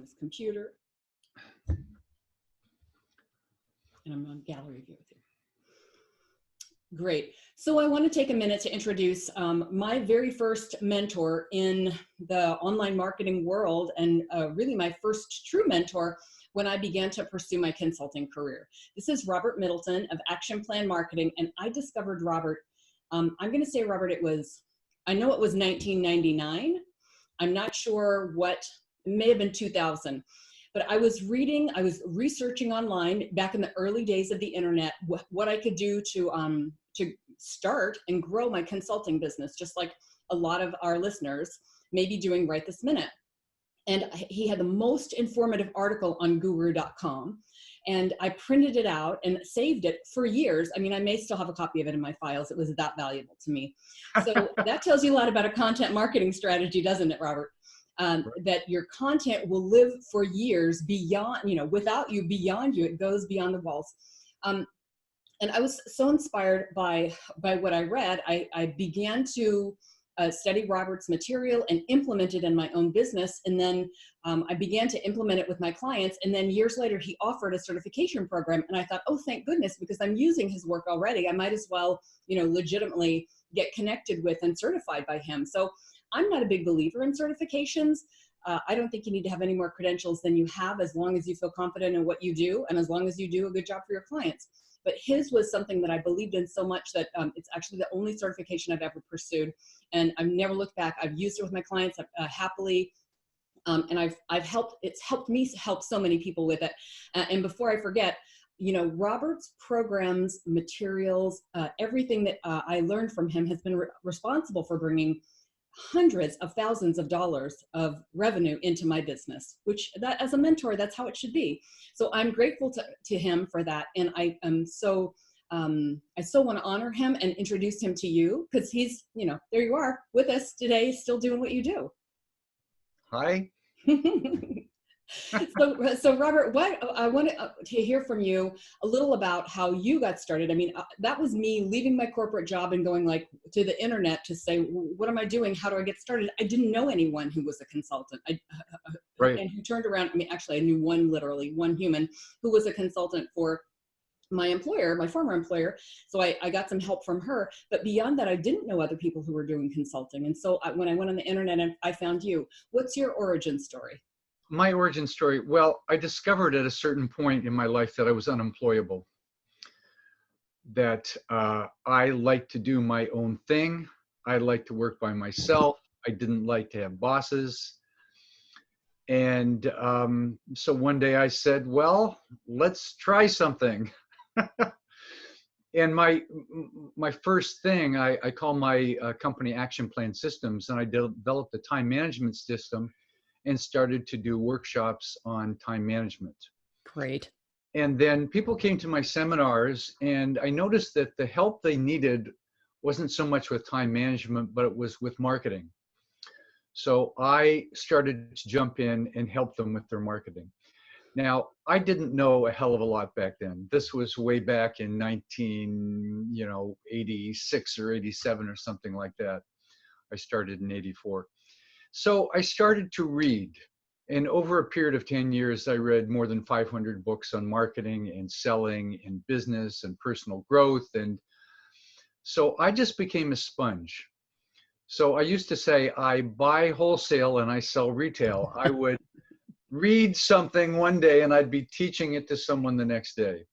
this computer. And I'm on gallery view with you. Great. So I want to take a minute to introduce my very first mentor in the online marketing world, and really my first true mentor when I began to pursue my consulting career. This is Robert Middleton of Action Plan Marketing, and I discovered Robert, I'm going to say, Robert, I know it was 1999. I'm not sure what, it may have been 2000. But I was researching online back in the early days of the internet, what I could do to start and grow my consulting business, just like a lot of our listeners may be doing right this minute. And he had the most informative article on guru.com. And I printed it out and saved it for years. I mean, I may still have a copy of it in my files. It was that valuable to me. So that tells you a lot about a content marketing strategy, doesn't it, Robert? That your content will live for years beyond, without you, beyond you, it goes beyond the walls. And I was so inspired by what I read. I began to study Robert's material and implement it in my own business. And then I began to implement it with my clients. And then years later, he offered a certification program. And I thought, oh, thank goodness, because I'm using his work already. I might as well, legitimately get connected with and certified by him. So I'm not a big believer in certifications. I don't think you need to have any more credentials than you have, as long as you feel confident in what you do and as long as you do a good job for your clients. But his was something that I believed in so much that it's actually the only certification I've ever pursued. And I've never looked back. I've used it with my clients happily. And it's helped me help so many people with it. And before I forget, Robert's programs, materials, everything that I learned from him has been responsible for bringing hundreds of thousands of dollars of revenue into my business, which that as a mentor, that's how it should be. So I'm grateful to him for that. And I so want to honor him and introduce him to you, because he's, there you are with us today, still doing what you do. Hi. So Robert, I want to hear from you a little about how you got started. I mean, that was me leaving my corporate job and going to the internet to say, what am I doing? How do I get started? I didn't know anyone who was a consultant. Right. And who turned around. I mean, actually, I knew one human who was a consultant for my employer, my former employer. So I got some help from her. But beyond that, I didn't know other people who were doing consulting. And so when I went on the internet and I found you, what's your origin story? My origin story, well, I discovered at a certain point in my life that I was unemployable, that I like to do my own thing. I like to work by myself. I didn't like to have bosses. And so one day I said, well, let's try something. And my first thing, I call my company Action Plan Systems, and I developed a time management system and started to do workshops on time management. Great. And then people came to my seminars, and I noticed that the help they needed wasn't so much with time management, but it was with marketing. So I started to jump in and help them with their marketing. Now, I didn't know a hell of a lot back then. This was way back in 1986 or 87 or something like that. I started in 84. So I started to read, and over a period of 10 years, I read more than 500 books on marketing and selling and business and personal growth. And so I just became a sponge. So I used to say, I buy wholesale and I sell retail. I would read something one day and I'd be teaching it to someone the next day.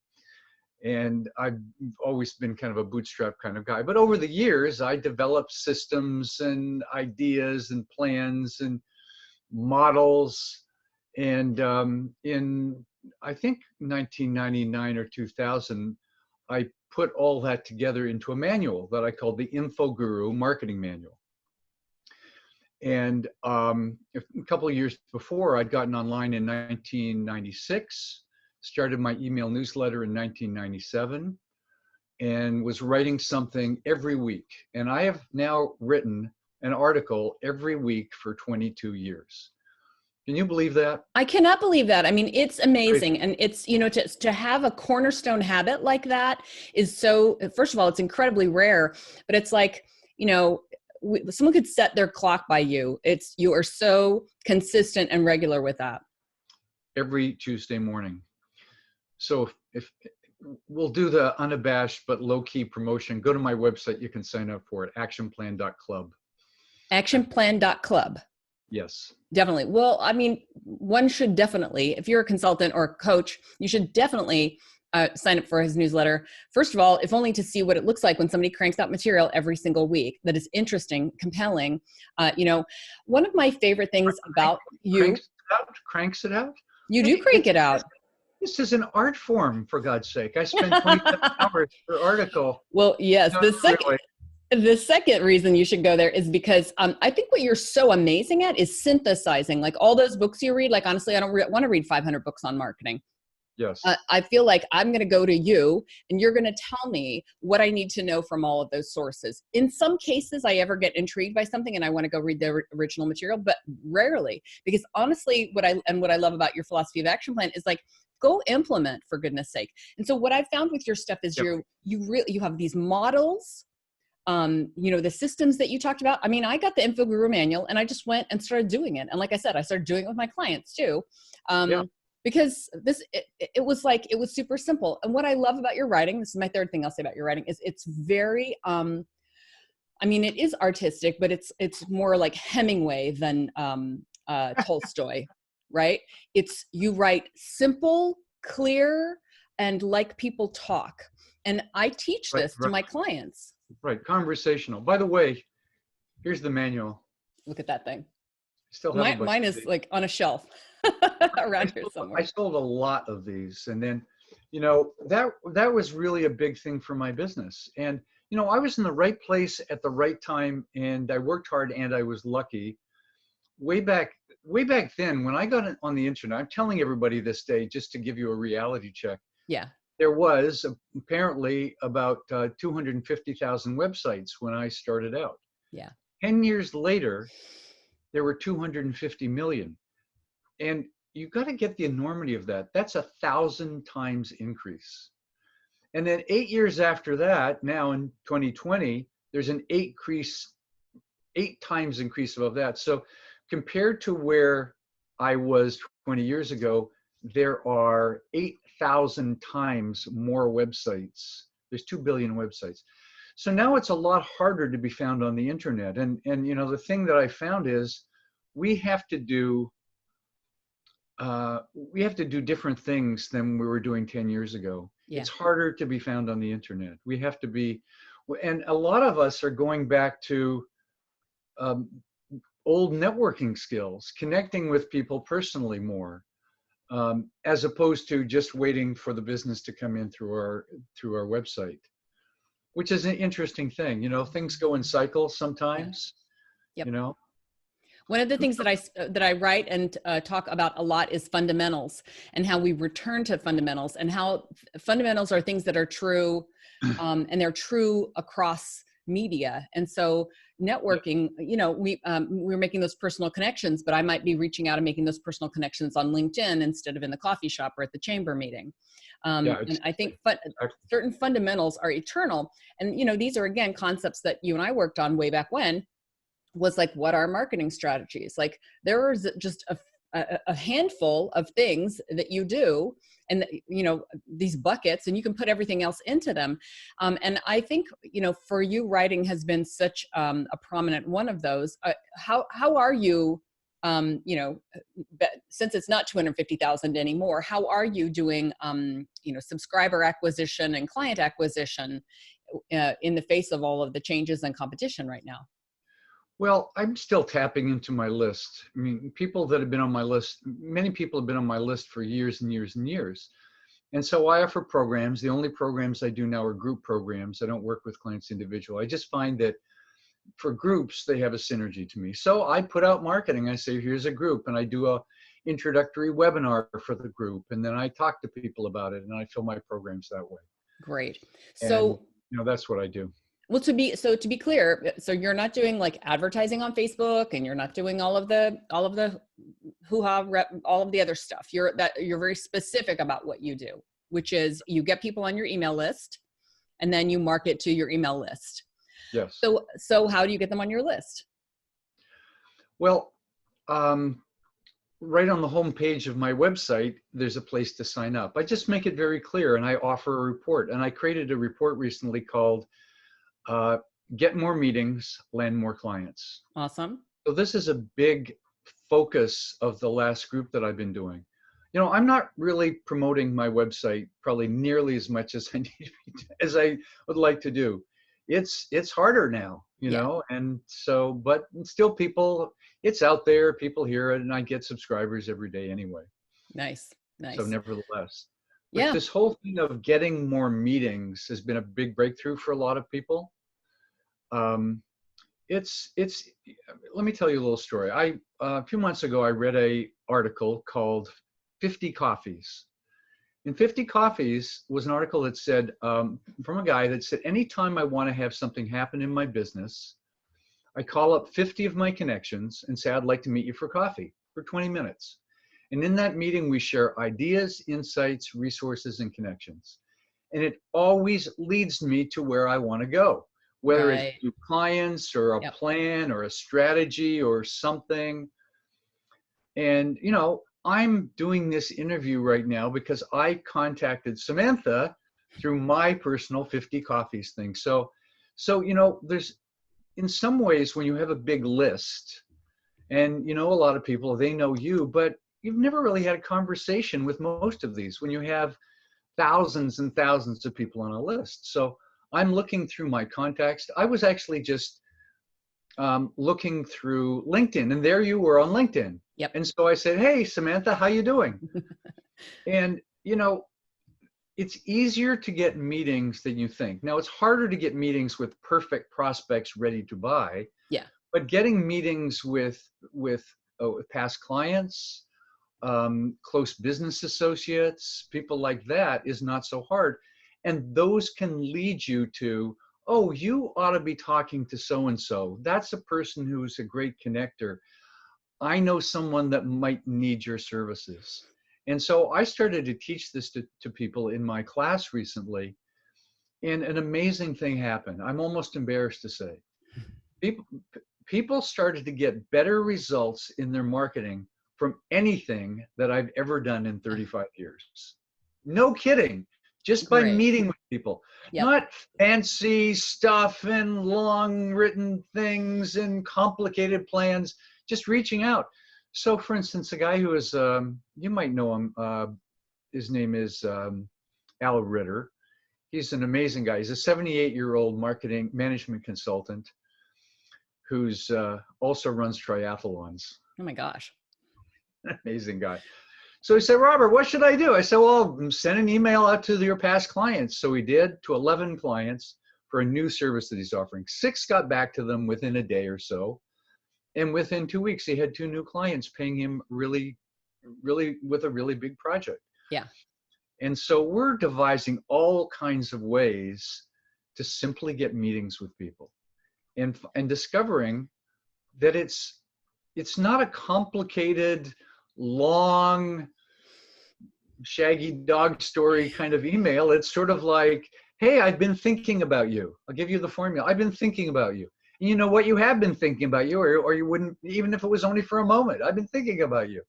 And I've always been kind of a bootstrap kind of guy. But over the years, I developed systems and ideas and plans and models. And in, I think, 1999 or 2000, I put all that together into a manual that I called the Info Guru Marketing Manual. And a couple of years before, I'd gotten online in 1996. Started my email newsletter in 1997 and was writing something every week. And I have now written an article every week for 22 years. Can you believe that? I cannot believe that. I mean, it's amazing. And it's, to have a cornerstone habit like that is so, first of all, it's incredibly rare, but it's like, someone could set their clock by you. You are so consistent and regular with that. every Tuesday morning. So if we'll do the unabashed but low-key promotion, go to my website. You can sign up for it, actionplan.club. Actionplan.club. Yes. Definitely. Well, I mean, one should definitely, if you're a consultant or a coach, you should definitely sign up for his newsletter. First of all, if only to see what it looks like when somebody cranks out material every single week that is interesting, compelling. One of my favorite things about you. Cranks it out? You do crank it out. This is an art form, for God's sake. I spend 27 hours per article. Well, yes. No, The second reason you should go there is because I think what you're so amazing at is synthesizing, like all those books you read. Like, honestly, I don't want to read 500 books on marketing. Yes. I feel like I'm going to go to you and you're going to tell me what I need to know from all of those sources. In some cases, I ever get intrigued by something and I want to go read the original material, but rarely, because honestly, what I love about your philosophy of action plan is like, go implement, for goodness sake. And so what I've found with your stuff is you have these models, the systems that you talked about. I mean, I got the Info Guru manual and I just went and started doing it. And like I said, I started doing it with my clients too. Because it was super simple. And what I love about your writing, this is my third thing I'll say about your writing, is it's very, it is artistic, but it's more like Hemingway than Tolstoy, right? You write simple, clear, and like people talk. And I teach this to my clients. Right, conversational. By the way, here's the manual. Look at that thing. Still have mine is like on a shelf. Around here somewhere. I sold a lot of these, and then, that was really a big thing for my business. And I was in the right place at the right time, and I worked hard, and I was lucky. Way back then, when I got on the internet, I'm telling everybody this day just to give you a reality check. Yeah. There was apparently about 250,000 websites when I started out. Yeah. 10 years later, there were 250 million. And you got to get the enormity of that. That's 1,000 times increase. And then 8 years after that, now in 2020, there's an 8 times increase above that. So compared to where I was 20 years ago, there are 8,000 times more websites. There's 2 billion websites. So now it's a lot harder to be found on the internet. And the thing that I found is we have to do different things than we were doing 10 years ago. Yeah. It's harder to be found on the internet. We have to be, and a lot of us are going back to old networking skills, connecting with people personally more, as opposed to just waiting for the business to come in through our website, which is an interesting thing. Things go in cycles sometimes. Yep. One of the things that I write and talk about a lot is fundamentals, and how we return to fundamentals, and how fundamentals are things that are true, and they're true across media. And so networking, we're making those personal connections, but I might be reaching out and making those personal connections on LinkedIn instead of in the coffee shop or at the chamber meeting. And I think certain fundamentals are eternal. And, these are, again, concepts that you and I worked on way back when. Was like, what are marketing strategies? Like, there is just a handful of things that you do, and these buckets, and you can put everything else into them. And I think, for you, writing has been such a prominent one of those. How are you, since it's not 250,000 anymore, how are you doing, subscriber acquisition and client acquisition in the face of all of the changes and competition right now? Well, I'm still tapping into my list. I mean, people that have been on my list, many people have been on my list for years and years and years. And so I offer programs. The only programs I do now are group programs. I don't work with clients individual. I just find that for groups, they have a synergy to me. So I put out marketing. I say, here's a group, and I do a introductory webinar for the group. And then I talk to people about it, and I fill my programs that way. Great. So, and, that's what I do. Well, to be clear, so you're not doing like advertising on Facebook, and you're not doing all of the hoo-ha, all of the other stuff. You're very specific about what you do, which is you get people on your email list, and then you market to your email list. Yes. So how do you get them on your list? Well, right on the home page of my website, there's a place to sign up. I just make it very clear, and I offer a report. And I created a report recently called Get More Meetings, Land More Clients. Awesome. So this is a big focus of the last group that I've been doing. You know, I'm not really promoting my website probably nearly as much as as I would like to do. It's harder now, you know, and so, but still people, it's out there, people hear it, and I get subscribers every day anyway. Nice. So nevertheless, but Yeah. this whole thing of getting more meetings has been a big breakthrough for a lot of people. It's let me tell you a little story. A few months ago, I read a article called 50 Coffees. And 50 Coffees was an article that said, from a guy that said, anytime I want to have something happen in my business, I call up 50 of my connections and say, I'd like to meet you for coffee for 20 minutes. And in that meeting, we share ideas, insights, resources, and connections. And it always leads me to where I want to go, whether it's through clients or a plan or a strategy or something. And, you know, I'm doing this interview right now because I contacted Samantha through my personal 50 Coffees thing. So, you know, there's, in some ways, when you have a big list and, you know, a lot of people, they know you, but you've never really had a conversation with most of these when you have thousands and thousands of people on a list. So I'm looking through my contacts. I was actually just looking through LinkedIn, and there you were on LinkedIn. Yep. And so I said, hey, Samantha, how you doing? And, you know, it's easier to get meetings than you think. Now, it's harder to get meetings with perfect prospects ready to buy. Yeah. But getting meetings with past clients, close business associates, people like that is not so hard. And those can lead you to, oh, you ought to be talking to so-and-so. That's a person who's a great connector. I know someone that might need your services. And so I started to teach this to people in my class recently. And an amazing thing happened. I'm almost embarrassed to say. People started to get better results in their marketing from anything that I've ever done in 35 years. No kidding. Just by meeting with people, not fancy stuff and long written things and complicated plans, just reaching out. So for instance, a guy who is, you might know him, his name is Al Ritter. He's an amazing guy. He's a 78-year-old marketing management consultant who's also runs triathlons. Oh my gosh. Amazing guy. So he said, Robert, what should I do? I said, well, send an email out to your past clients. So he did, to 11 clients for a new service that he's offering. 6 got back to them within a day or so. And within 2 weeks, he had 2 new clients paying him really with a really big project. Yeah. And so we're devising all kinds of ways to simply get meetings with people and discovering that it's not a complicated, long, shaggy dog story kind of email. It's sort of like, hey, I've been thinking about you. I'll give you the formula. I've been thinking about you. And you know what? You have been thinking about you, or you wouldn't, even if it was only for a moment. I've been thinking about you.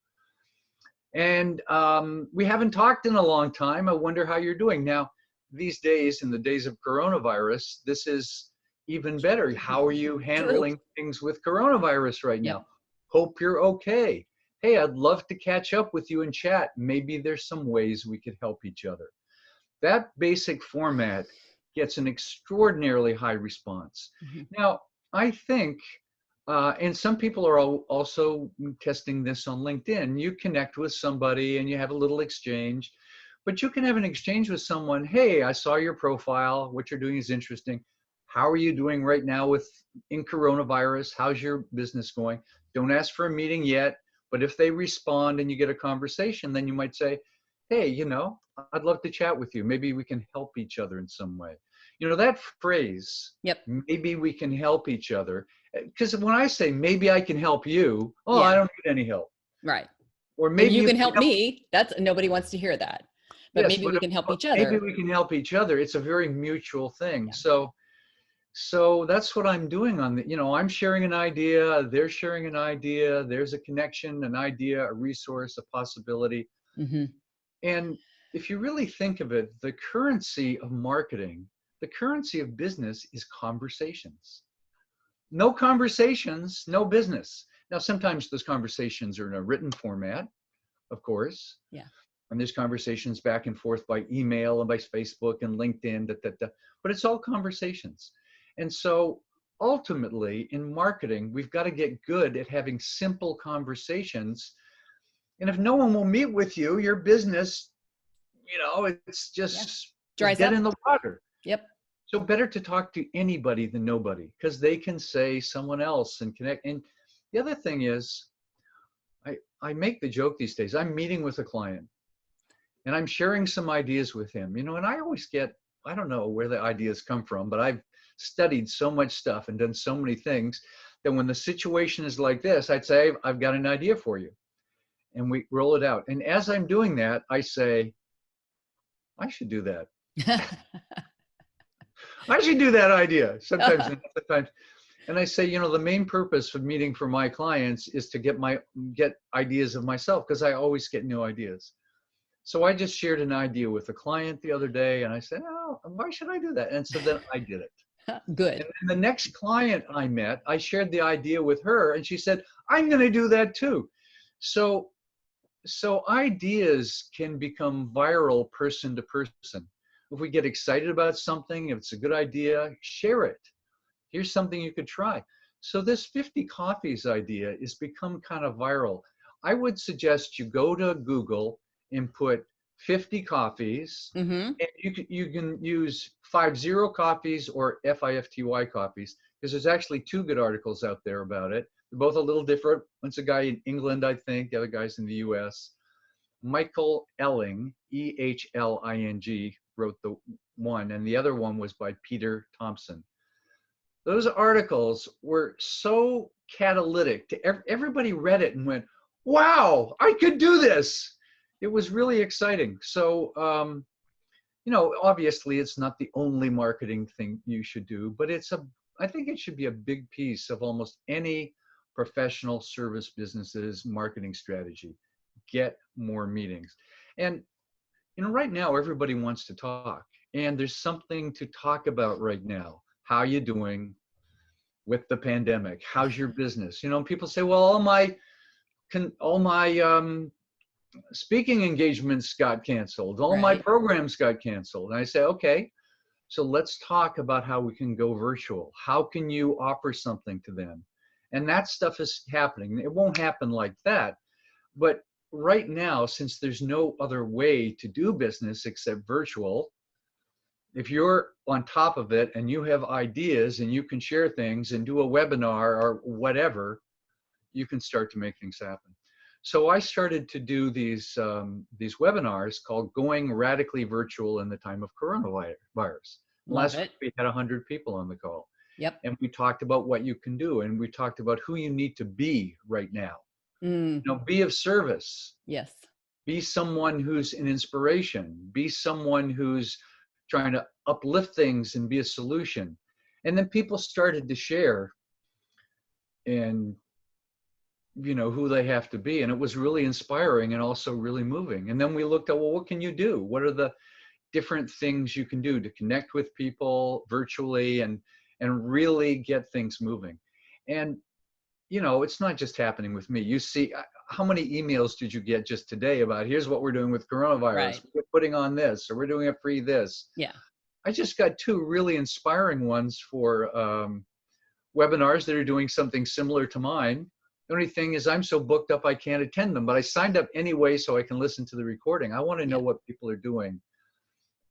And we haven't talked in a long time. I wonder how you're doing. Now, these days, in the days of coronavirus, this is even better. How are you handling things with coronavirus right now? Hope you're okay. Hey, I'd love to catch up with you and chat. Maybe there's some ways we could help each other. That basic format gets an extraordinarily high response. Now, I think, and some people are also testing this on LinkedIn, you connect with somebody and you have a little exchange, but you can have an exchange with someone. Hey, I saw your profile. What you're doing is interesting. How are you doing right now in coronavirus? How's your business going? Don't ask for a meeting yet. But if they respond and you get a conversation, then you might say, hey, you know, I'd love to chat with you. Maybe we can help each other in some way. You know, that phrase, maybe we can help each other. Because when I say, maybe I can help you, I don't need any help. Right. Or maybe you can help me. Nobody wants to hear that. But maybe we can help each other. Maybe we can help each other. It's a very mutual thing. So So that's what I'm doing on the, I'm sharing an idea, they're sharing an idea, there's a connection, an idea, a resource, a possibility. Mm-hmm. And if you really think of it, the currency of marketing, the currency of business is conversations. No conversations, no business. Now, sometimes those conversations are in a written format, of course. Yeah. And there's conversations back and forth by email and by Facebook and LinkedIn, but it's all conversations. And so ultimately in marketing, we've got to get good at having simple conversations. And if no one will meet with you, your business, it's just dries dead up in the water. Yep. So better to talk to anybody than nobody, because they can say someone else and connect. And the other thing is, I make the joke these days, I'm meeting with a client and I'm sharing some ideas with him, and I always I don't know where the ideas come from, but I've studied so much stuff and done so many things that when the situation is like this, I'd say, I've got an idea for you. And we roll it out. And as I'm doing that, I say, I should do that. I should do that idea sometimes. And I say, the main purpose of meeting for my clients is to get ideas of myself, because I always get new ideas. So I just shared an idea with a client the other day, and I said, oh, why should I do that? And so then I did it. Good. And then the next client I met, I shared the idea with her, and she said, I'm going to do that too. So ideas can become viral person to person. If we get excited about something, if it's a good idea, share it. Here's something you could try. So this 50 coffees idea has become kind of viral. I would suggest you go to Google and put 50 coffees. Mm-hmm. And you can use 50 coffees or FIFTY coffees, because there's actually 2 good articles out there about it. They're both a little different. One's a guy in England, I think. The other guy's in the US. Michael Elling, EHLING, wrote the one, and the other one was by Peter Thompson. Those articles were so catalytic to everybody read it and went, wow, I could do this. It was really exciting. So, obviously it's not the only marketing thing you should do, but I think it should be a big piece of almost any professional service business's marketing strategy. Get more meetings. And, right now everybody wants to talk, and there's something to talk about right now. How you doing with the pandemic? How's your business? People say, well, all my speaking engagements got canceled. All my programs got canceled. And I say, okay, so let's talk about how we can go virtual. How can you offer something to them? And that stuff is happening. It won't happen like that. But right now, since there's no other way to do business except virtual, if you're on top of it and you have ideas and you can share things and do a webinar or whatever, you can start to make things happen. So I started to do these webinars called Going Radically Virtual in the Time of Coronavirus. Last week we had 100 people on the call. Yep. And we talked about what you can do, and we talked about who you need to be right now. Be of service. Yes. Be someone who's an inspiration. Be someone who's trying to uplift things and be a solution. And then people started to share and who they have to be. And it was really inspiring and also really moving. And then we looked at, well, what can you do? What are the different things you can do to connect with people virtually and really get things moving? And it's not just happening with me. You see, how many emails did you get just today about, here's what we're doing with coronavirus. Right. We're putting on this, or we're doing a free this. Yeah. I just got 2 really inspiring ones for webinars that are doing something similar to mine. The only thing is I'm so booked up I can't attend them, but I signed up anyway so I can listen to the recording. I want to know what people are doing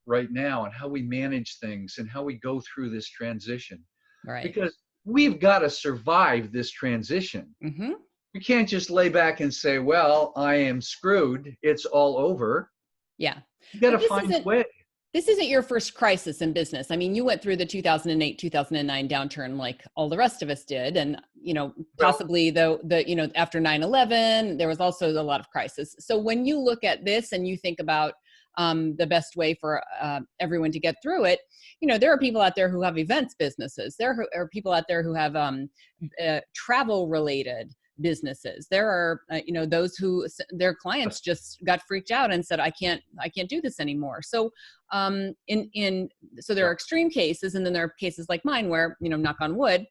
right now and how we manage things and how we go through this transition. Right. Because we've got to survive this transition. Mm-hmm. We can't just lay back and say, well, I am screwed. It's all over. Yeah. You got to find a way. This isn't your first crisis in business. I mean, you went through the 2008, 2009 downturn like all the rest of us did. And, possibly after 9/11, there was also a lot of crisis. So when you look at this and you think about the best way for everyone to get through it. You know, there are people out there who have events businesses. There are people out there who have travel related businesses. There are, you know, those who their clients just got freaked out and said, I can't do this anymore. So, so there are extreme cases, and then there are cases like mine where, you know, knock on wood,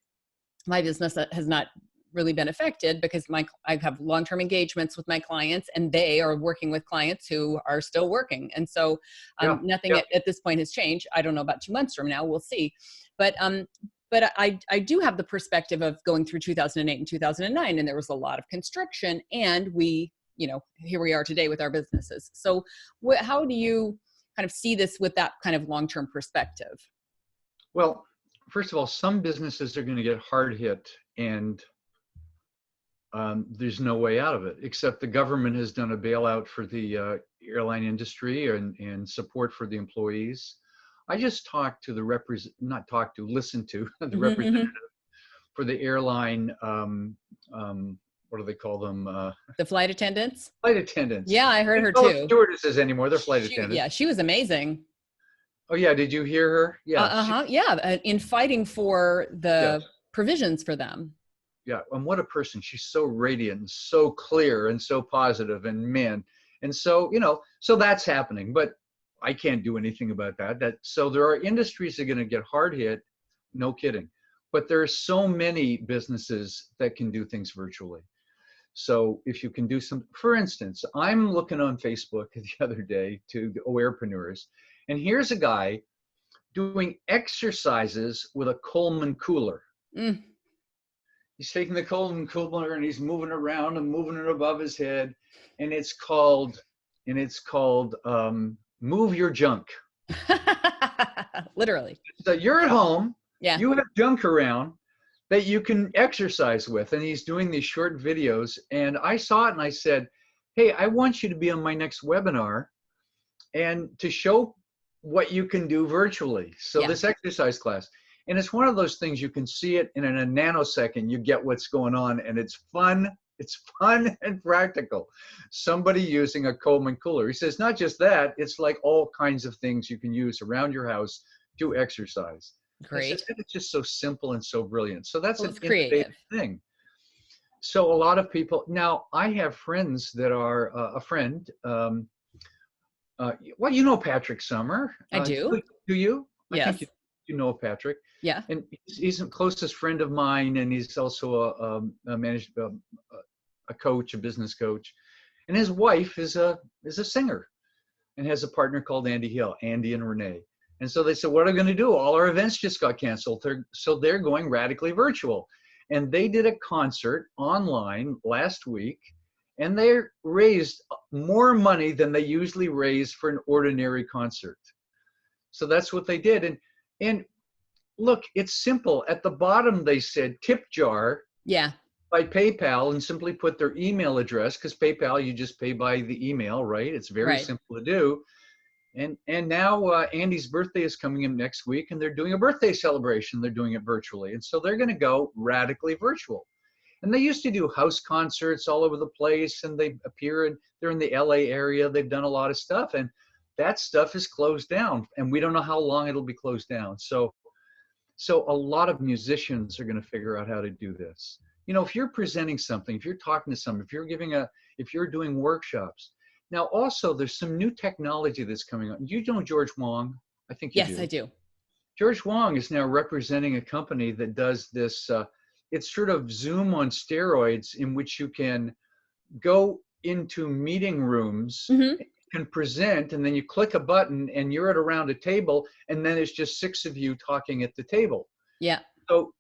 my business has not really been affected because I have long-term engagements with my clients, and they are working with clients who are still working. And so nothing at this point has changed. I don't know about 2 months from now, we'll see. But I do have the perspective of going through 2008 and 2009, and there was a lot of constriction, and we, you know, here we are today with our businesses. So how do you kind of see this with that kind of long-term perspective? Well, first of all, some businesses are going to get hard hit, and there's no way out of it, except the government has done a bailout for the airline industry and support for the employees. I just talked to listened to the representative for the airline, what do they call them? The flight attendants? Flight attendants. Yeah, I heard her too. Stewardesses anymore, they're flight attendants. Yeah, she was amazing. Oh yeah, did you hear her? Yeah. Yeah, in fighting for the provisions for them. Yeah, and what a person. She's so radiant and so clear and so positive, and man. And so, you know, so that's happening, but I can't do anything about that. So there are industries that are going to get hard hit, no kidding. But there are so many businesses that can do things virtually. So if you can do some, for instance, I'm looking on Facebook the other day to the awarepreneurs, and here's a guy doing exercises with a Coleman cooler. He's taking the Coleman cooler and he's moving around and moving it above his head, and it's called Move Your Junk. Literally. So you're at home, yeah, you have junk around that you can exercise with, and he's doing these short videos, and I saw it and I said, hey, I want you to be on my next webinar and to show what you can do virtually. So this exercise class, and it's one of those things you can see it, and in a nanosecond you get what's going on, and it's fun. It's fun and practical. Somebody using a Coleman cooler. He says, not just that, it's like all kinds of things you can use around your house to exercise. Great. It's just so simple and so brilliant. So that's an creative thing. So a lot of people, now I have friends that are a friend. Well, you know Patrick Summer. I do. Do you? Yes. I think you know Patrick. Yeah. And he's a closest friend of mine, and he's also a coach, a business coach. And his wife is a singer and has a partner called Andy Hill, Andy and Renee. And so they said, what are we going to do? All our events just got canceled. So they're going radically virtual. And they did a concert online last week, and they raised more money than they usually raise for an ordinary concert. So that's what they did. And look, it's simple. At the bottom, they said tip jar by PayPal, and simply put their email address, because PayPal, you just pay by the email, right? It's very simple to do. And now Andy's birthday is coming in next week, and they're doing a birthday celebration. They're doing it virtually. And so they're going to go radically virtual. And they used to do house concerts all over the place, and they they're in the LA area. They've done a lot of stuff, and that stuff is closed down, and we don't know how long it'll be closed down. So a lot of musicians are going to figure out how to do this. You know, if you're presenting something, if you're talking to someone, if you're doing workshops. Now, also, there's some new technology that's coming on. You know George Wong? I think you do. Yes, I do. George Wong is now representing a company that does this. It's sort of Zoom on steroids, in which you can go into meeting rooms, can present, and then you click a button and you're around a table, and then it's just 6 of you talking at the table. Yeah. So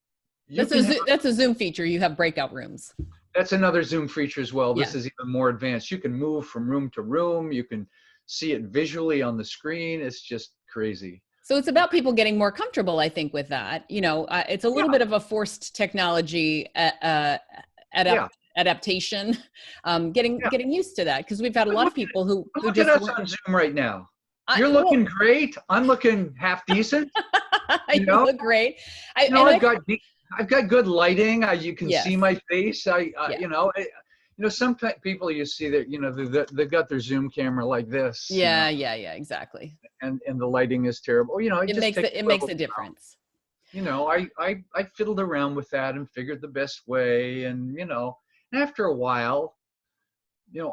that's a Zoom feature. You have breakout rooms. That's another Zoom feature as well. This is even more advanced. You can move from room to room. You can see it visually on the screen. It's just crazy. So it's about people getting more comfortable, I think, with that. You know, it's a little bit of a forced technology adaptation, getting used to that, because we've had a lot of people who look at us on Zoom right now. You're looking great. I'm looking half decent. You look great. I've got good lighting. You can see my face. You know, Some people you see that, they've got their Zoom camera like this, Yeah, exactly. and the lighting is terrible. It just takes It makes a difference. I fiddled around with that and figured the best way. And, after a while,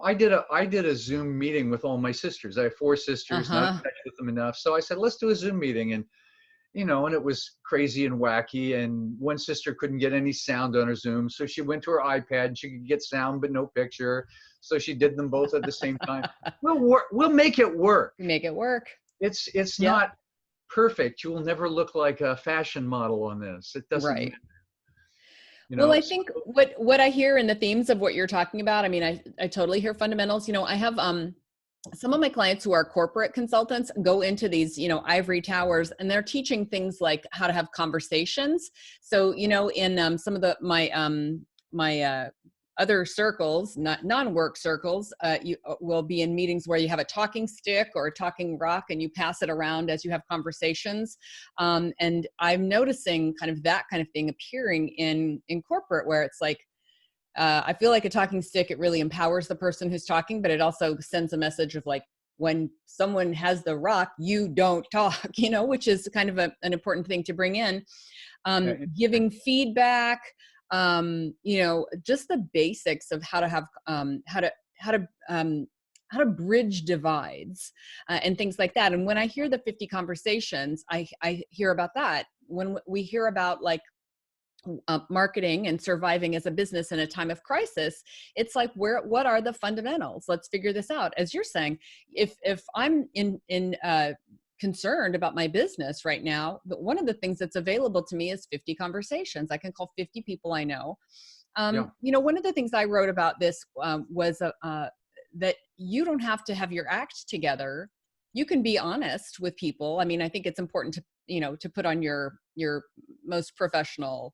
I did a Zoom meeting with all my sisters. I have 4 sisters, not connected with them enough. So I said, let's do a Zoom meeting. And, and it was crazy and wacky. And one sister couldn't get any sound on her Zoom. So she went to her iPad and she could get sound, but no picture. So she did them both at the same time. We'll make it work. Make it work. It's not perfect. You will never look like a fashion model on this. It doesn't matter. Well, I think what I hear in the themes of what you're talking about, I mean, I totally hear fundamentals. I have some of my clients who are corporate consultants go into these, ivory towers, and they're teaching things like how to have conversations. So, in some of my other circles, not non-work circles, you will be in meetings where you have a talking stick or a talking rock and you pass it around as you have conversations. And I'm noticing kind of that kind of thing appearing in corporate, where it's like, I feel like a talking stick, it really empowers the person who's talking, but it also sends a message of like, when someone has the rock, you don't talk, which is kind of an important thing to bring in. Giving feedback, just the basics of how to have, how to bridge divides and things like that. And when I hear the 50 conversations, I hear about that. When we hear about like marketing and surviving as a business in a time of crisis, it's like, what are the fundamentals? Let's figure this out. As you're saying, if I'm concerned about my business right now, but one of the things that's available to me is 50 conversations. I can call 50 people I know. One of the things I wrote about this was that you don't have to have your act together. You can be honest with people. I mean, I think it's important to, to put on your most professional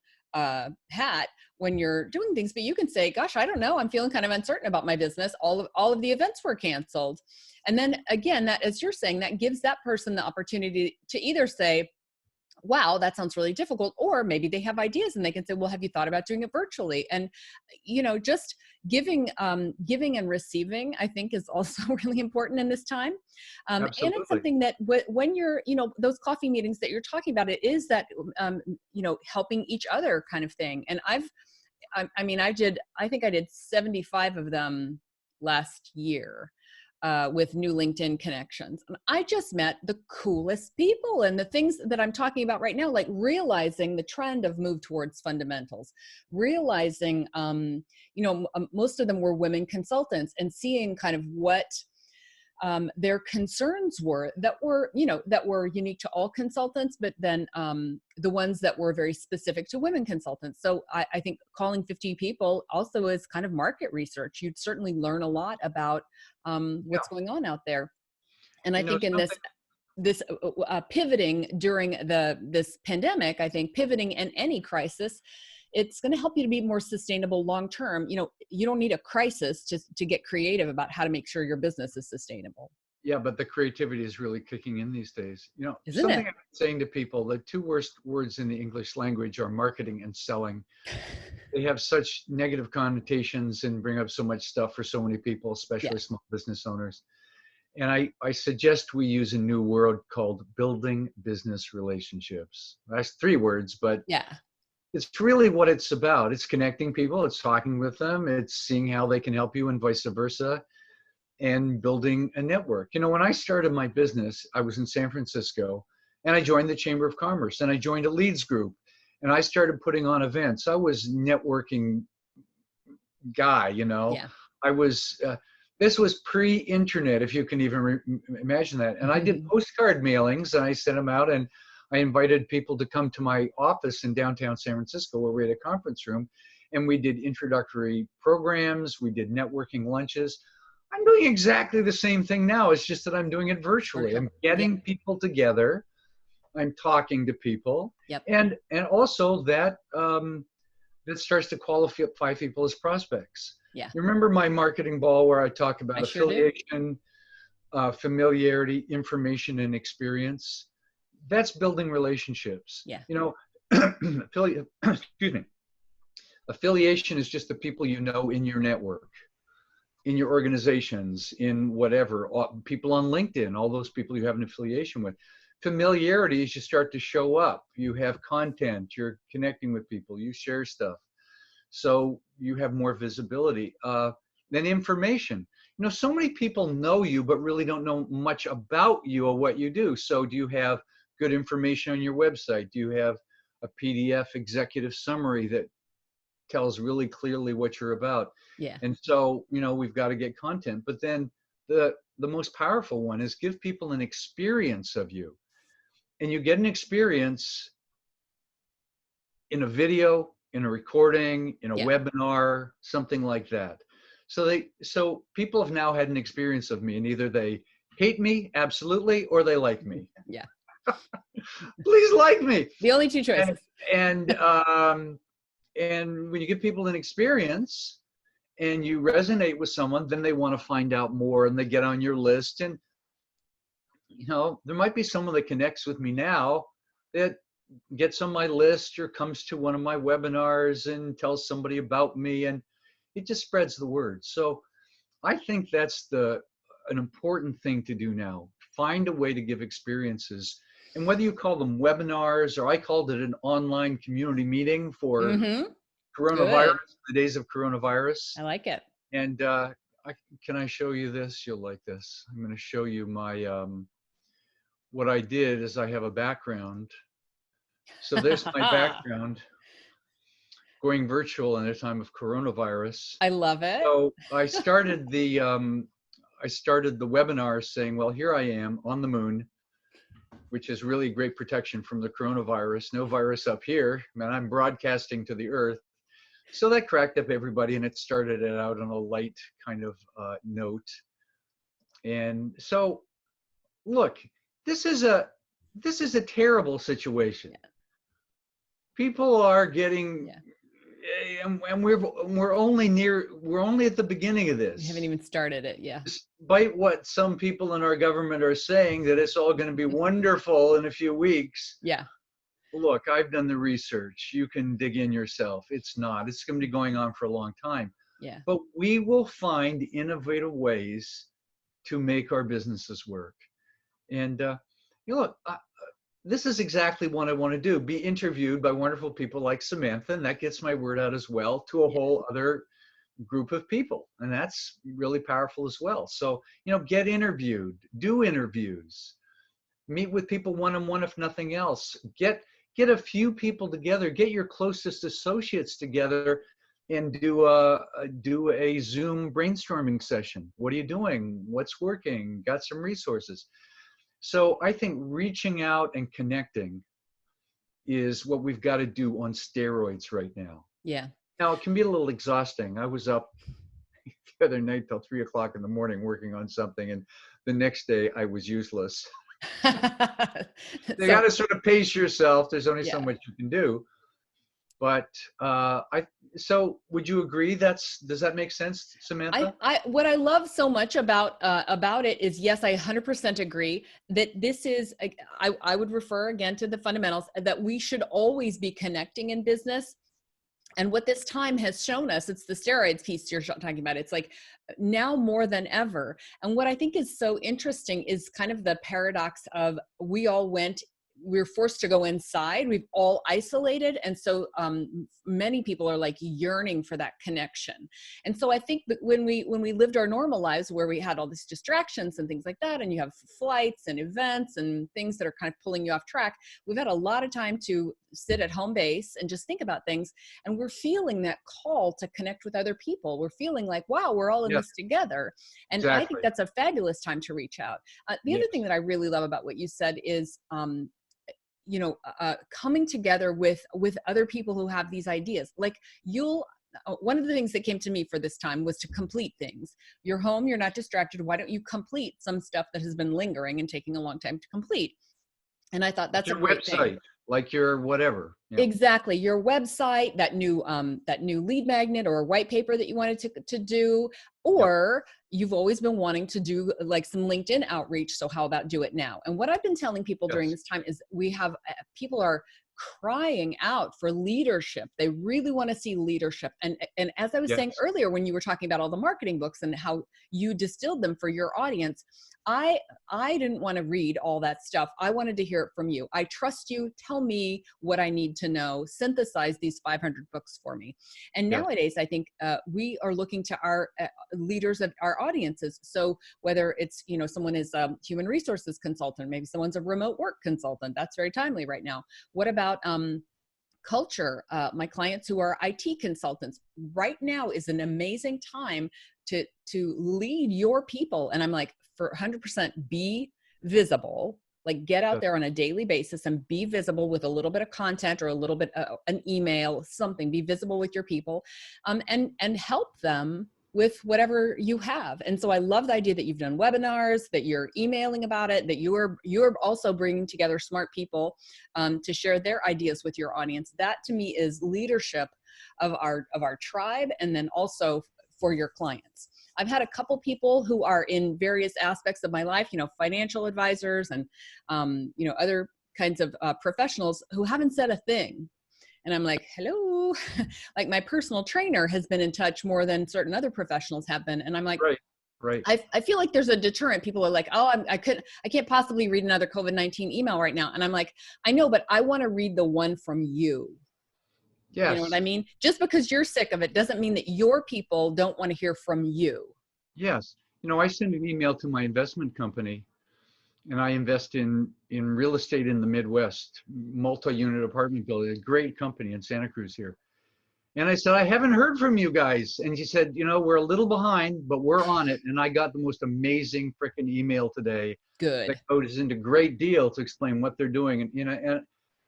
hat when you're doing things, but you can say, gosh, I don't know, I'm feeling kind of uncertain about my business. All of the events were canceled. And then again, that, as you're saying, that gives that person the opportunity to either say, wow, that sounds really difficult, or maybe they have ideas and they can say, well, have you thought about doing it virtually? And, just giving and receiving, I think, is also really important in this time. And it's something that when you're, those coffee meetings that you're talking about, it is that, helping each other kind of thing. And I think I did 75 of them last year. With new LinkedIn connections. And I just met the coolest people, and the things that I'm talking about right now, like realizing the trend of move towards fundamentals, realizing, most of them were women consultants, and seeing kind of what their concerns were that were unique to all consultants, but then the ones that were very specific to women consultants. So I think calling 50 people also is kind of market research. You'd certainly learn a lot about what's going on out there. And I think in this pivoting during this pandemic, I think pivoting in any crisis, it's going to help you to be more sustainable long-term. You don't need a crisis to get creative about how to make sure your business is sustainable. Yeah, but the creativity is really kicking in these days. Isn't something it? I'm saying to people, the 2 worst words in the English language are marketing and selling. They have such negative connotations and bring up so much stuff for so many people, especially small business owners. And I suggest we use a new word called building business relationships. That's 3 words, but it's really what it's about. It's connecting people, it's talking with them, it's seeing how they can help you and vice versa, and building a network. When I started my business, I was in San Francisco, and I joined the Chamber of Commerce, and I joined a leads group, and I started putting on events. I was networking guy, I was, this was pre-internet, if you can even imagine that. And I did postcard mailings, and I sent them out, and I invited people to come to my office in downtown San Francisco, where we had a conference room, and we did introductory programs. We did networking lunches. I'm doing exactly the same thing now. It's just that I'm doing it virtually. I'm getting people together. I'm talking to people. And also that starts to qualify people as prospects. Remember my marketing ball where I talk about affiliation, familiarity, information, and experience? That's building relationships. Excuse me. Affiliation is just the people you know in your network, in your organizations, in whatever, people on LinkedIn, all those people you have an affiliation with. Familiarity is you start to show up. You have content, you're connecting with people, you share stuff. So you have more visibility. Then information. So many people know you, but really don't know much about you or what you do. So do you have good information on your website? Do you have a PDF executive summary that tells really clearly what you're about? Yeah. And so, we've got to get content. But then the most powerful one is give people an experience of you. And you get an experience in a video, in a recording, in a webinar, something like that. So people have now had an experience of me, and either they hate me, absolutely, or they like me. Yeah. Please like me. The only two choices. And when you give people an experience and you resonate with someone, then they want to find out more and they get on your list. And, there might be someone that connects with me now that gets on my list or comes to one of my webinars and tells somebody about me, and it just spreads the word. So I think that's an important thing to do now. Find a way to give experiences. And whether you call them webinars, or I called it an online community meeting for coronavirus, the days of coronavirus. I like it. And can I show you this? You'll like this. I'm going to show you my, what I did is I have a background. So there's my background going virtual in a time of coronavirus. I love it. So I started the webinar saying, well, here I am on the moon, which is really great protection from the coronavirus. No virus up here, man, I'm broadcasting to the earth. So that cracked up everybody, and it started it out on a light kind of note. And so, look, this is a terrible situation. Yeah. People are getting, and we're only at the beginning of this. We haven't even started it, yeah. Despite what some people in our government are saying, that it's all going to be wonderful in a few weeks. Yeah. Look, I've done the research. You can dig in yourself. It's not. It's going to be going on for a long time. Yeah. But we will find innovative ways to make our businesses work. And look, this is exactly what I want to do. Be interviewed by wonderful people like Samantha, and that gets my word out as well to a whole other group of people. And that's really powerful as well. So, get interviewed, do interviews, meet with people one-on-one, if nothing else. Get a few people together, get your closest associates together, and do a Zoom brainstorming session. What are you doing? What's working? Got some resources. So I think reaching out and connecting is what we've got to do on steroids right now. Yeah. Now, it can be a little exhausting. I was up the other night till 3 o'clock in the morning working on something, and the next day I was useless. You got to sort of pace yourself. There's only so much you can do. But so would you agree? Does that make sense, Samantha? What I love so much about it is, yes, I 100% agree that this is, I would refer again to the fundamentals, that we should always be connecting in business. And what this time has shown us, it's the steroids piece you're talking about. It's like now more than ever. And what I think is so interesting is kind of the paradox of we're forced to go inside. We've all isolated. And so many people are like yearning for that connection. And so I think that when we lived our normal lives where we had all these distractions and things like that, and you have flights and events and things that are kind of pulling you off track, we've had a lot of time to sit at home base and just think about things. And we're feeling that call to connect with other people. We're feeling like, wow, we're all in this together. And exactly. I think that's a fabulous time to reach out. The other thing that I really love about what you said is, coming together with other people who have these ideas. Like one of the things that came to me for this time was to complete things. You're home, you're not distracted. Why don't you complete some stuff that has been lingering and taking a long time to complete? And I thought that's your a great website, thing. like your whatever. Yeah. Exactly. Your website, that new lead magnet or white paper that you wanted to do, or you've always been wanting to do like some LinkedIn outreach. So how about do it now? And what I've been telling people during this time is people are crying out for leadership. They really want to see leadership. And as I was saying earlier, when you were talking about all the marketing books and how you distilled them for your audience, I didn't want to read all that stuff. I wanted to hear it from you. I trust you. Tell me what I need to know. Synthesize these 500 books for me. And nowadays, I think we are looking to our leaders of our audiences. So whether it's, you know, someone is a human resources consultant, maybe someone's a remote work consultant. That's very timely right now. What about culture? My clients who are IT consultants, right now is an amazing time to lead your people. And I'm like, for 100%, be visible. Like, get out there on a daily basis and be visible with a little bit of content or a little bit an email, something. Be visible with your people, and help them with whatever you have. And so I love the idea that you've done webinars, that you're emailing about it, that you're also bringing together smart people to share their ideas with your audience. That to me is leadership of our tribe, and then also for your clients. I've had a couple people who are in various aspects of my life, you know, financial advisors and, you know, other kinds of professionals who haven't said a thing. And I'm like, hello, like my personal trainer has been in touch more than certain other professionals have been. And I'm like, right. I feel like there's a deterrent. People are like, oh, I can't possibly read another COVID-19 email right now. And I'm like, I know, but I want to read the one from you. Yes. You know what I mean? Just because you're sick of it doesn't mean that your people don't want to hear from you. Yes. You know, I send an email to my investment company, and I invest in real estate in the Midwest, multi-unit apartment building, a great company in Santa Cruz here. And I said, I haven't heard from you guys. And she said, you know, we're a little behind, but we're on it. And I got the most amazing freaking email today. Good. That goes into great deal to explain what they're doing. And, you know, and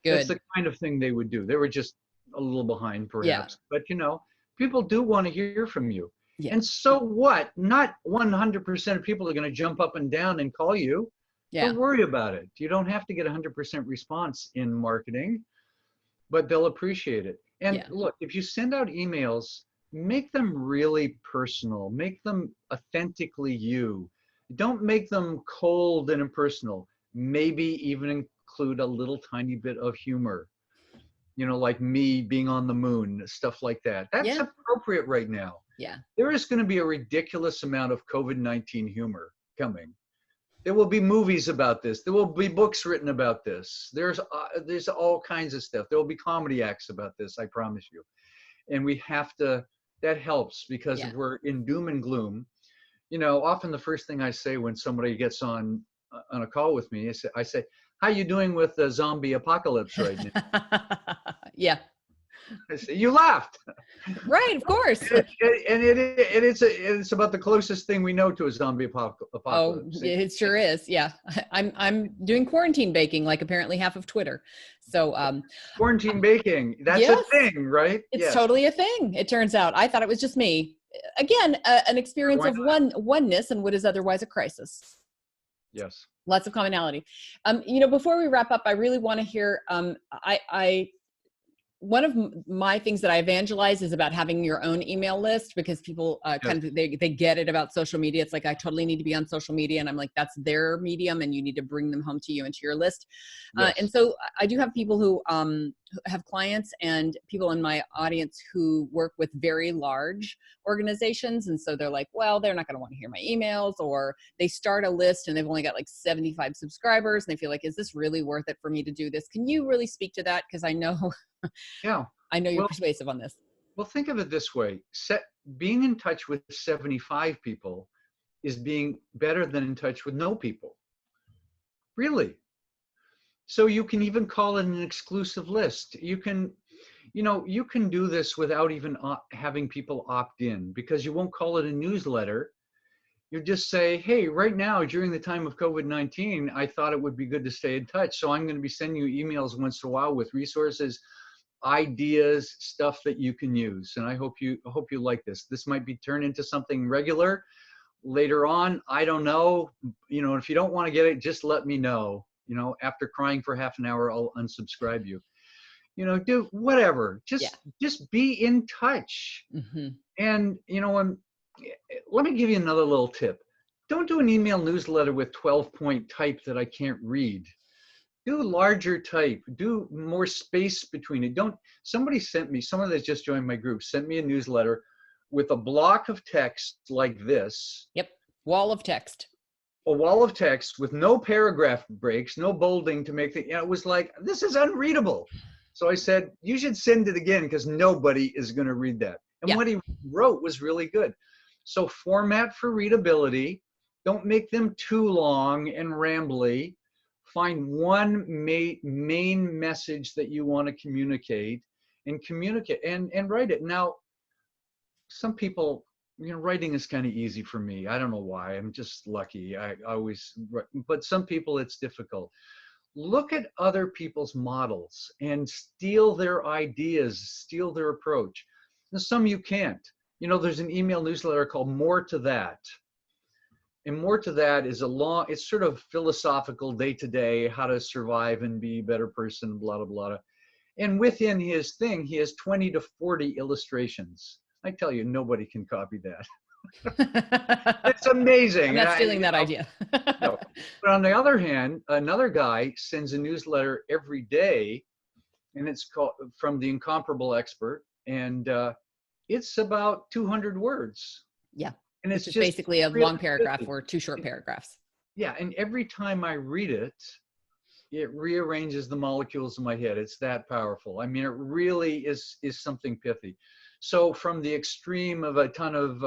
that's the kind of thing they would do. They were just a little behind perhaps, but you know, people do want to hear from you. Yeah. And so what? Not 100% of people are going to jump up and down and call you. Yeah. Don't worry about it. You don't have to get 100% response in marketing, but they'll appreciate it. And look, if you send out emails, make them really personal, make them authentically you. Don't make them cold and impersonal. Maybe even include a little tiny bit of humor. You know, like me being on the moon, stuff like that. That's appropriate right now. Yeah. There is going to be a ridiculous amount of COVID-19 humor coming. There will be movies about this. There will be books written about this. There's all kinds of stuff. There will be comedy acts about this, I promise you. And we have to, that helps, because if we're in doom and gloom, you know, often the first thing I say when somebody gets on a call with me, I say, how you doing with the zombie apocalypse right now? Yeah. I say, you laughed. Right, of course. It's about the closest thing we know to a zombie apocalypse. Oh, it sure is. Yeah. I'm doing quarantine baking, like apparently half of Twitter. So quarantine baking, that's a thing, right? It's totally a thing. It turns out. I thought it was just me. Again, an experience of oneness and what is otherwise a crisis. Yes. Lots of commonality. You know, before we wrap up, I really want to hear, one of my things that I evangelize is about having your own email list, because people kind of, they get it about social media. It's like, I totally need to be on social media. And I'm like, that's their medium and you need to bring them home to you into your list. And so I do have people who have clients and people in my audience who work with very large organizations. And so they're like, well, they're not going to want to hear my emails, or they start a list and they've only got like 75 subscribers. And they feel like, is this really worth it for me to do this? Can you really speak to that? Because I know, I know you're persuasive on this. Well, think of it this way. Being in touch with 75 people is being better than in touch with no people. Really. So you can even call it an exclusive list. You can do this without even having people opt in, because you won't call it a newsletter. You just say, hey, right now, during the time of COVID-19, I thought it would be good to stay in touch. So I'm going to be sending you emails once in a while with resources, ideas, stuff that you can use. And I hope you like this. This might be turned into something regular later on. I don't know. You know, if you don't want to get it, just let me know. You know, after crying for half an hour, I'll unsubscribe you. You know, do whatever. Just be in touch. Mm-hmm. And, you know, let me give you another little tip. Don't do an email newsletter with 12-point type that I can't read. do larger type, do more space between it. Somebody sent me, someone that just joined my group sent me a newsletter with a block of text like this. Yep. Wall of text. A wall of text with no paragraph breaks, no bolding to make the, it was like, this is unreadable. So I said, you should send it again because nobody is going to read that. And what he wrote was really good. So format for readability. Don't make them too long and rambly. Find one main message that you want to communicate and communicate and write it. Now, some people, writing is kind of easy for me. I don't know why. I'm just lucky. I always, but some people it's difficult. Look at other people's models and steal their ideas, steal their approach. Now, some you can't. There's an email newsletter called More to That. And More to That is it's sort of philosophical day-to-day, how to survive and be a better person, blah, blah, blah. And within his thing, he has 20 to 40 illustrations. I tell you, nobody can copy that. It's amazing. I'm not stealing that idea. No. But on the other hand, another guy sends a newsletter every day, and it's called From the Incomparable Expert, and it's about 200 words. Yeah. And it's just basically a long paragraph or 2 short paragraphs. Yeah, and every time I read it, it rearranges the molecules in my head. It's that powerful. I mean, it really is something pithy. So from the extreme of a ton of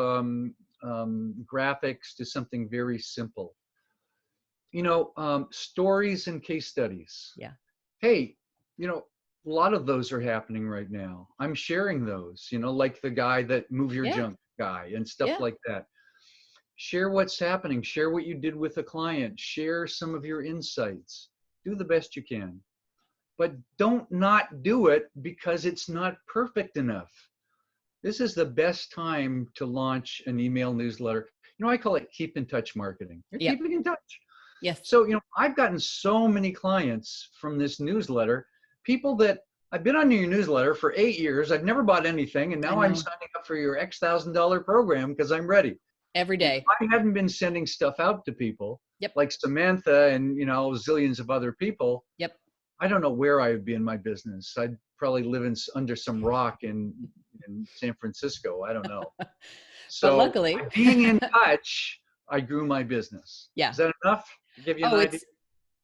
graphics to something very simple. Stories and case studies. Yeah. Hey, a lot of those are happening right now. I'm sharing those, like the guy that Move Your Junk guy and stuff like that. Share what's happening. Share what you did with a client. Share some of your insights. Do the best you can. But don't not do it because it's not perfect enough. This is the best time to launch an email newsletter. I call it keep in touch marketing. You're keeping in touch. Yes. So, I've gotten so many clients from this newsletter, people that I've been on your newsletter for 8 years. I've never bought anything. And now I'm signing up for your X $1,000 program because I'm ready. Every day. If I hadn't been sending stuff out to people like Samantha and, zillions of other people. Yep. I don't know where I would be in my business. I'd probably live under some rock in San Francisco. I don't know. So but luckily, being in touch, I grew my business. Yeah. Is that enough to give you an idea?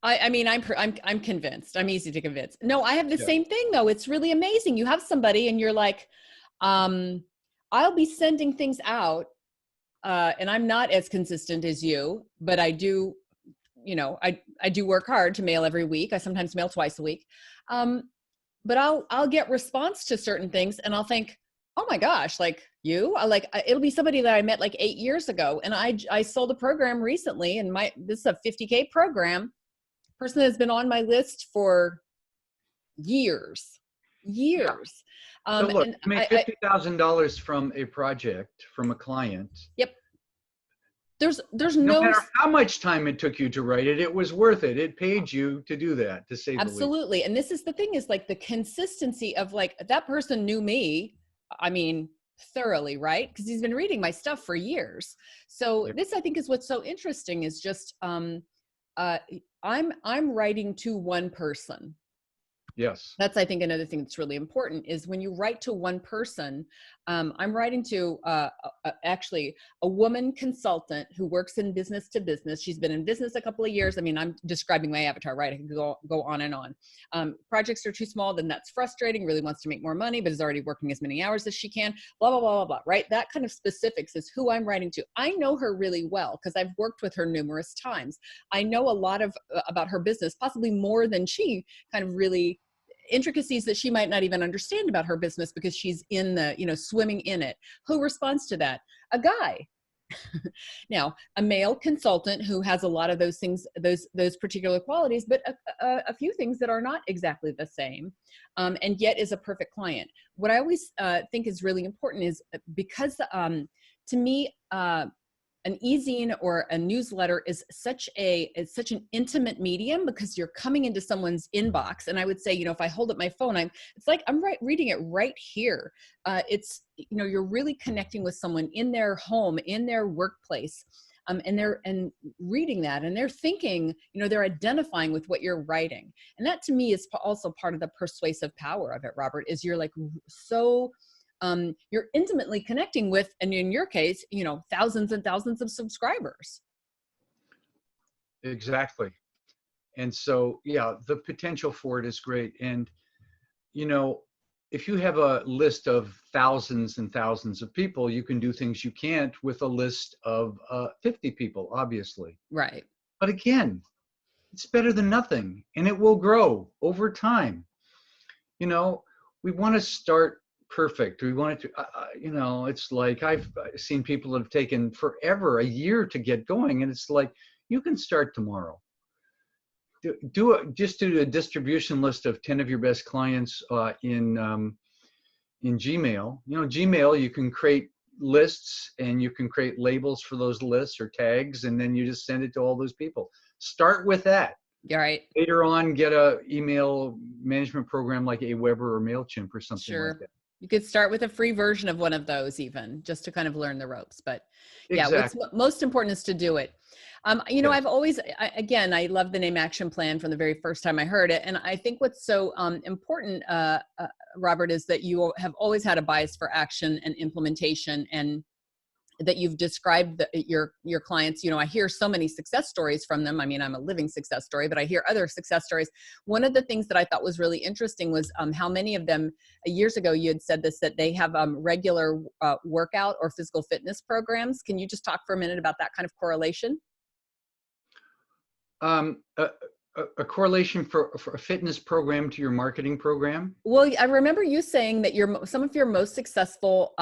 I mean, I'm convinced. I'm easy to convince. No, I have the same thing though. It's really amazing. You have somebody and you're like, I'll be sending things out, and I'm not as consistent as you, but I do, I do work hard to mail every week. I sometimes mail twice a week. But I'll get response to certain things and I'll think, oh my gosh, like it'll be somebody that I met like 8 years ago. And I sold a program recently and this is a 50K program. Person has been on my list for years. So look, you made $50,000 from a project, from a client. Yep. There's no matter how much time it took you to write it, it was worth it. It paid you to do that, to say the least. Absolutely. And this is the thing is like the consistency of like that person knew me, I mean, thoroughly, right? Because he's been reading my stuff for years. So this, I think, is what's so interesting is just I'm writing to one person. Yes. That's, I think, another thing that's really important is when you write to one person, I'm writing to actually a woman consultant who works in business to business. She's been in business a couple of years. I mean, I'm describing my avatar, right? I can go on and on. Projects are too small, then that's frustrating, really wants to make more money, but is already working as many hours as she can, blah, blah, blah, blah, blah, right? That kind of specifics is who I'm writing to. I know her really well because I've worked with her numerous times. I know a lot of about her business, possibly more than she kind of really intricacies that she might not even understand about her business because she's in the, swimming in it. Who responds to that? A guy. Now, a male consultant who has a lot of those things, those particular qualities, but a few things that are not exactly the same, and yet is a perfect client. What I always think is really important is because to me, an e-zine or a newsletter is such an intimate medium because you're coming into someone's inbox. And I would say, if I hold up my phone, it's like I'm reading it right here. It's, you're really connecting with someone in their home, in their workplace. and reading that, and they're thinking, they're identifying with what you're writing. And that to me is also part of the persuasive power of it, Robert, is you're like, so you're intimately connecting with, and in your case, thousands and thousands of subscribers. Exactly. And so, yeah, the potential for it is great. And, if you have a list of thousands and thousands of people, you can do things you can't with a list of 50 people, obviously. Right. But again, it's better than nothing, and it will grow over time. We want to start perfect. We want it to, it's like I've seen people that have taken forever, a year to get going, and it's like, you can start tomorrow. Just do a distribution list of 10 of your best clients in Gmail. Gmail, you can create lists and you can create labels for those lists or tags, and then you just send it to all those people. Start with that. All right. Later on, get a email management program like Aweber or MailChimp or something like that. You could start with a free version of one of those, even just to kind of learn the ropes. But yeah, exactly. What's most important is to do it. I've always, I love the name Action Plan from the very first time I heard it. And I think what's so important, Robert, is that you have always had a bias for action and implementation, and that you've described your clients. I hear so many success stories from them. I mean, I'm a living success story, but I hear other success stories. One of the things that I thought was really interesting was how many of them, years ago, you had said this, that they have regular workout or physical fitness programs. Can you just talk for a minute about that kind of correlation? A correlation for a fitness program to your marketing program? Well, I remember you saying that some of your most successful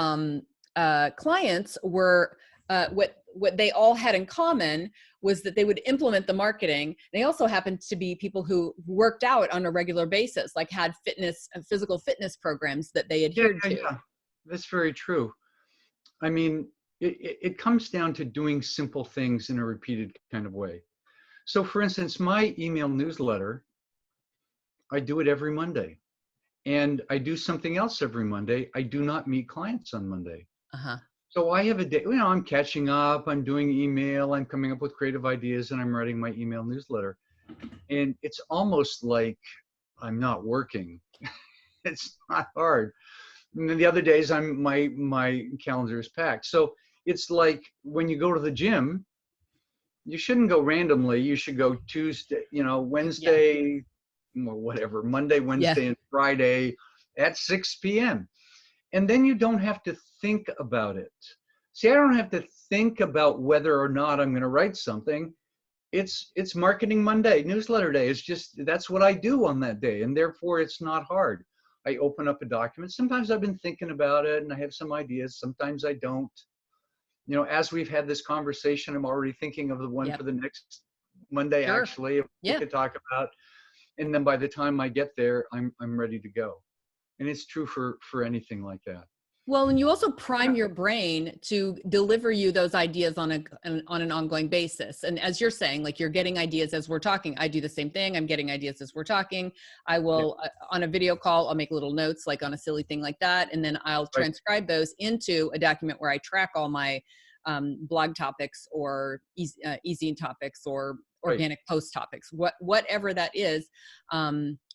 clients were what they all had in common was that they would implement the marketing. They also happened to be people who worked out on a regular basis, like had physical fitness programs that they adhered to. Yeah, that's very true. I mean, it comes down to doing simple things in a repeated kind of way. So for instance, my email newsletter, I do it every Monday, and I do something else every Monday. I do not meet clients on Monday. Uh-huh. So I have a day, I'm catching up, I'm doing email, I'm coming up with creative ideas, and I'm writing my email newsletter. And it's almost like I'm not working. It's not hard. And then the other days my calendar is packed. So it's like when you go to the gym, you shouldn't go randomly. You should go Tuesday, Wednesday, or whatever, Monday, Wednesday, and Friday at 6 p.m. And then you don't have to think about it. See, I don't have to think about whether or not I'm going to write something. It's Marketing Monday, newsletter day. It's just, that's what I do on that day. And therefore it's not hard. I open up a document. Sometimes I've been thinking about it and I have some ideas. Sometimes I don't. As we've had this conversation, I'm already thinking of the one for the next Monday, actually, we could talk about. And then by the time I get there, I'm ready to go. And it's true for anything like that. Well, and you also prime your brain to deliver you those ideas on an ongoing basis. And as you're saying, like, you're getting ideas as we're talking. I do the same thing. I'm getting ideas as we're talking. I will, on a video call, I'll make little notes, like on a silly thing like that. And then I'll transcribe those into a document where I track all my blog topics or easy topics or organic post topics, whatever that is.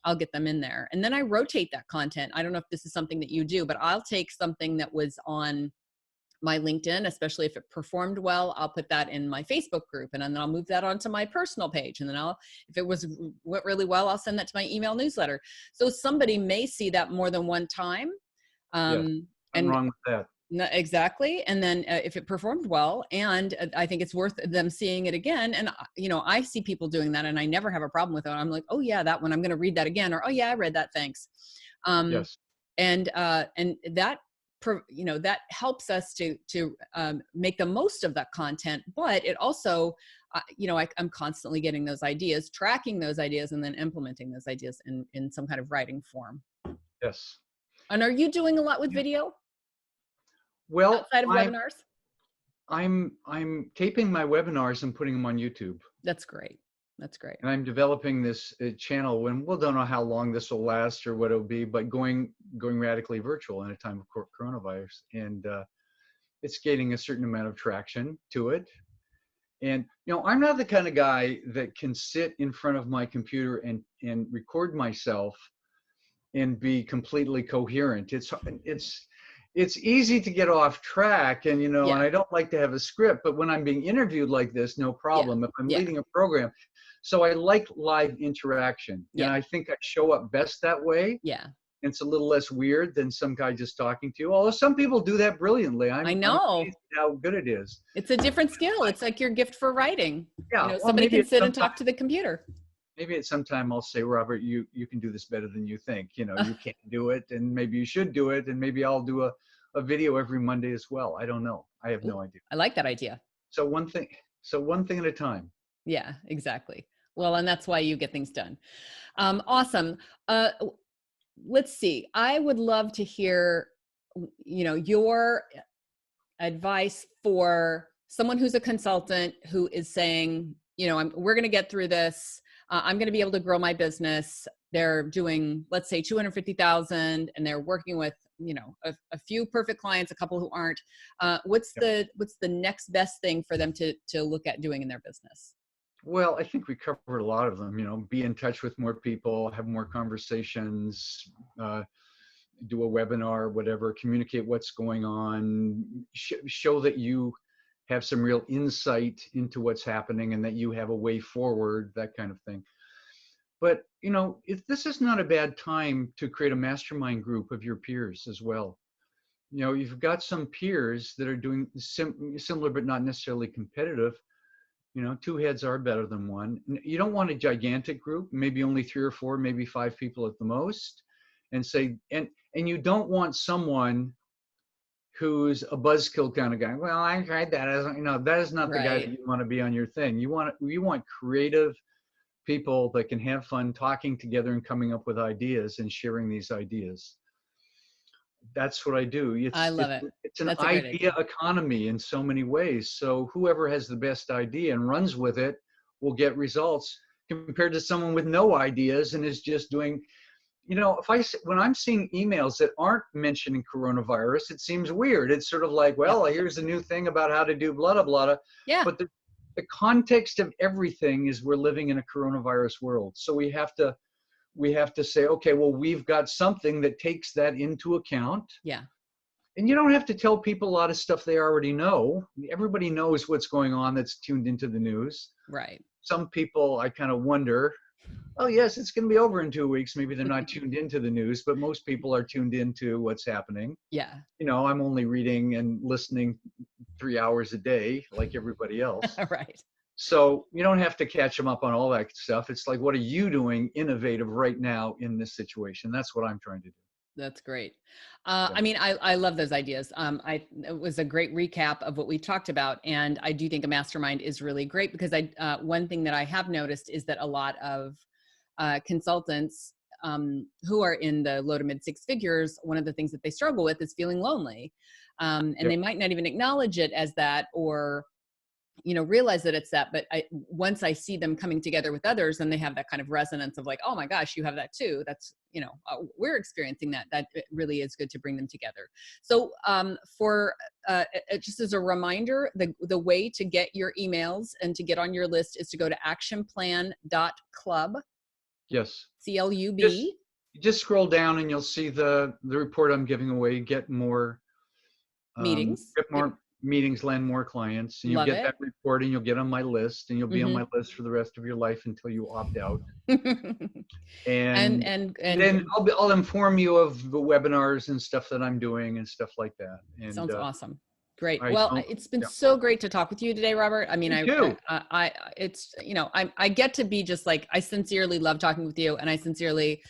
I'll get them in there. And then I rotate that content. I don't know if this is something that you do, but I'll take something that was on my LinkedIn, especially if it performed well, I'll put that in my Facebook group, and then I'll move that onto my personal page. And then if it went really well, I'll send that to my email newsletter. So somebody may see that more than one time. Nothing wrong with that. Exactly. And then if it performed well, and I think it's worth them seeing it again. And, I see people doing that and I never have a problem with it. I'm like, oh yeah, that one, I'm going to read that again. Or, oh yeah, I read that. Thanks. And that, that helps us to make the most of that content, but it also, I'm constantly getting those ideas, tracking those ideas, and then implementing those ideas in some kind of writing form. Yes. And are you doing a lot with video? Well, outside of webinars? I'm taping my webinars and putting them on YouTube. That's great. That's great. And I'm developing this channel, and we'll don't know how long this will last or what it'll be, but going radically virtual in a time of coronavirus. And it's gaining a certain amount of traction to it. And, I'm not the kind of guy that can sit in front of my computer and record myself and be completely coherent. It's easy to get off track, and and Yeah. I don't like to have a script, but when I'm being interviewed like this, no Yeah. problem. If I'm Yeah. leading a program, so I like live interaction, and Yeah. I think I show up best that way. Yeah. And it's a little less weird than some guy just talking to you. Although some people do that brilliantly. I I'm know. amazed at how good it is. It's a different skill. It's like your gift for writing. Yeah, well, Somebody can sit and talk to the computer. maybe at some time I'll say, Robert, you can do this better than you think. You can't do it, and maybe you should do it, and maybe I'll do a video every Monday as well. I don't know. I have no idea. I like that idea. So one thing at a time. Yeah, exactly. Well, and that's why you get things done. Awesome. Let's see. I would love to hear, your advice for someone who's a consultant who is saying, we're going to get through this. I'm going to be able to grow my business. They're doing, let's say, 250,000, and they're working with, a few perfect clients, a couple who aren't. What's the next best thing for them to look at doing in their business? Well, I think we covered a lot of them. Be in touch with more people, have more conversations, do a webinar, whatever, communicate what's going on, show that you have some real insight into what's happening and that you have a way forward, that kind of thing. But, if this is not a bad time to create a mastermind group of your peers as well. You've got some peers that are doing similar, but not necessarily competitive. Two heads are better than one. You don't want a gigantic group, maybe only 3 or 4, maybe 5 people at the most. And you don't want someone who's a buzzkill kind of guy. Well, I tried that. That is not the guy that you want to be on your thing. You want creative people that can have fun talking together and coming up with ideas and sharing these ideas. That's what I do. I love it. It's an idea economy in so many ways. So whoever has the best idea and runs with it will get results compared to someone with no ideas and is just doing, when I'm seeing emails that aren't mentioning coronavirus, it seems weird. It's sort of like, well, here's a new thing about how to do blah, blah, blah. Yeah. But the context of everything is we're living in a coronavirus world. So we have to say, okay, well, we've got something that takes that into account. Yeah. And you don't have to tell people a lot of stuff they already know. Everybody knows what's going on that's tuned into the news. Right. Some people, I kind of wonder, oh, yes, it's going to be over in 2 weeks. Maybe they're not tuned into the news, but most people are tuned into what's happening. Yeah. I'm only reading and listening 3 hours a day like everybody else. Right. So you don't have to catch them up on all that stuff. It's like, what are you doing innovative right now in this situation? That's what I'm trying to do. That's great. I love those ideas. It was a great recap of what we talked about. And I do think a mastermind is really great because one thing that I have noticed is that a lot of consultants who are in the low to mid 6 figures, one of the things that they struggle with is feeling lonely. And they might not even acknowledge it as that or realize that it's that, but once I see them coming together with others and they have that kind of resonance of like, oh my gosh, you have that too. That's, we're experiencing that it really is good to bring them together. So for just as a reminder, the way to get your emails and to get on your list is to go to actionplan.club. Yes. CLUB. Just scroll down and you'll see the report I'm giving away, get more meetings. Get more meetings, land more clients, and you'll get that report and you'll get on my list and you'll be on my list for the rest of your life until you opt out. and then I'll inform you of the webinars and stuff that I'm doing and stuff like that. And, sounds awesome. Great. Well, it's been so great to talk with you today, Robert. I mean, I get to be just like, I sincerely love talking with you and I sincerely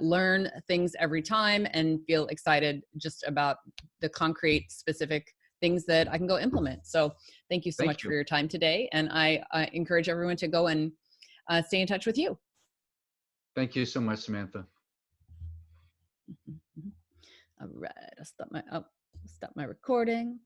learn things every time and feel excited just about the concrete, specific things that I can go implement. So thank you so much for your time today. And I encourage everyone to go and stay in touch with you. Thank you so much, Samantha. All right. I'll stop my recording.